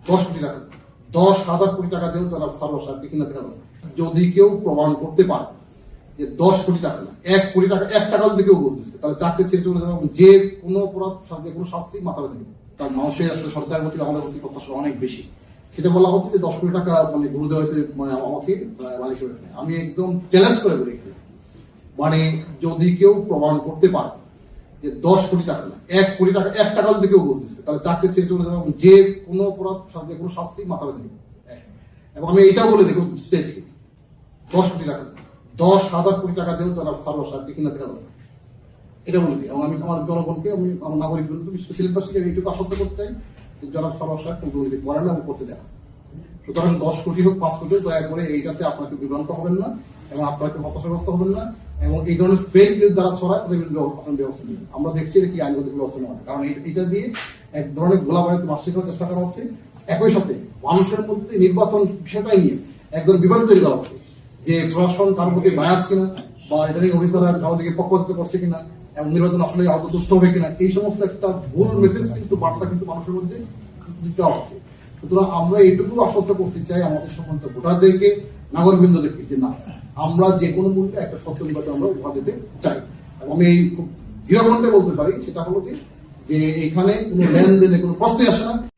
10 কোটি টাকা, 10,000 কোটি টাকা দিয়েও তারা সারোয়ার সাহেবকে কিনা ফেরা। যদি কেউ প্রমাণ করতে পারে যে 10 কোটি টাকা না, 1 কোটি টাকা, 1 টাকাও যদি কেউ বলতেছে, তাহলে চাকরি ছেড়ে চলে যাবে এবং যে কোনো অপরাধ, যে কোনো শাস্তি মাথা বেঁধে নেবে। তার মানুষের আসলে সরকারের প্রতি আমাদের প্রতি প্রত্যাশা অনেক বেশি। সেটা বলা হচ্ছে যে 10 কোটি টাকা মানে গুরু দেওয়া হয়েছে মানে আমাকে বালিশের। আমি একদম চ্যালেঞ্জ করে বলি, মানে যদি কেউ প্রমাণ করতে পারে যে 10 কোটি টাকা না, 1 কোটি টাকা, 1 টাকাও যদি কেউ বলতেছে, তাহলে চাকরি ছেড়ে চলে যাবে এবং যে কোনো অপরাধ, যে কোনো শাস্তি মাথা বেঁধে নেবে। এবং আমি এটাও বলে দেখুন, স্টেটকে 10 কোটি টাকা, 10,000 কোটি টাকা দিয়েও তারা সারোয়ার সাহেবকে কিনা ফেরা যাবে। এটা বলে দিই এবং আমি আমার জনগণকে, আমি আমার নাগরিক বিশ্ব সিলেটবাসীকে এইটুকু আশ্বস্ত করতে চাই যে যারা সারোয়ার সাহেব কোনো দুর্নীতি করে না এবং করতে দেয় না। সুতরাং 10 কোটি হোক 5 কোটি, দয়া করে এইটাতে আপনাকে বিভ্রান্ত হবেন না এবং আপনাকে হতাশাগ্রস্ত হবেন না এবং এই ধরনের ফেক নিউজ যারা ছড়ায় তাদের বিরুদ্ধে আপনার ব্যবস্থা নেবেন। আমরা দেখছি এটা কি আইনগত ব্যবস্থা নেওয়া, কারণ এটা দিয়ে এক ধরনের গোলাবাড়িতে মাসিক করার চেষ্টা করা হচ্ছে। একই সাথে মানুষের মধ্যে নির্বাচন বিষয়টাই নিয়ে একদম বিভ্রান্ত তৈরি করা হচ্ছে যে প্রশাসন তার প্রতি বায়াস কিনা বা রিটার্নিং অফিসাররা তাদের দিকে পক্ষপাতিত্ব করছে কিনা এবং নির্বাচন আসলে আদৌ সুস্থ হবে কিনা, এই সমস্ত একটা ভুল মেসেজ কিন্তু বার্তা কিন্তু মানুষের মধ্যে দিতে হচ্ছে। সুতরাং আমরা এইটুকু আশ্বস্ত করতে চাই আমাদের সম্বন্ধ ভোটারদেরকে, নাগরিকবৃন্দদেরকে, যে না, আমরা যে কোনো মূল্যে একটা সত্য নির্বাচন আমরা উপহার দিতে চাই। এবং আমি এই দৃঢ় কণ্ঠে বলতে পারি সেটা হলো যে এখানে কোনো লেনদেনে কোনো প্রশ্নই আসে না।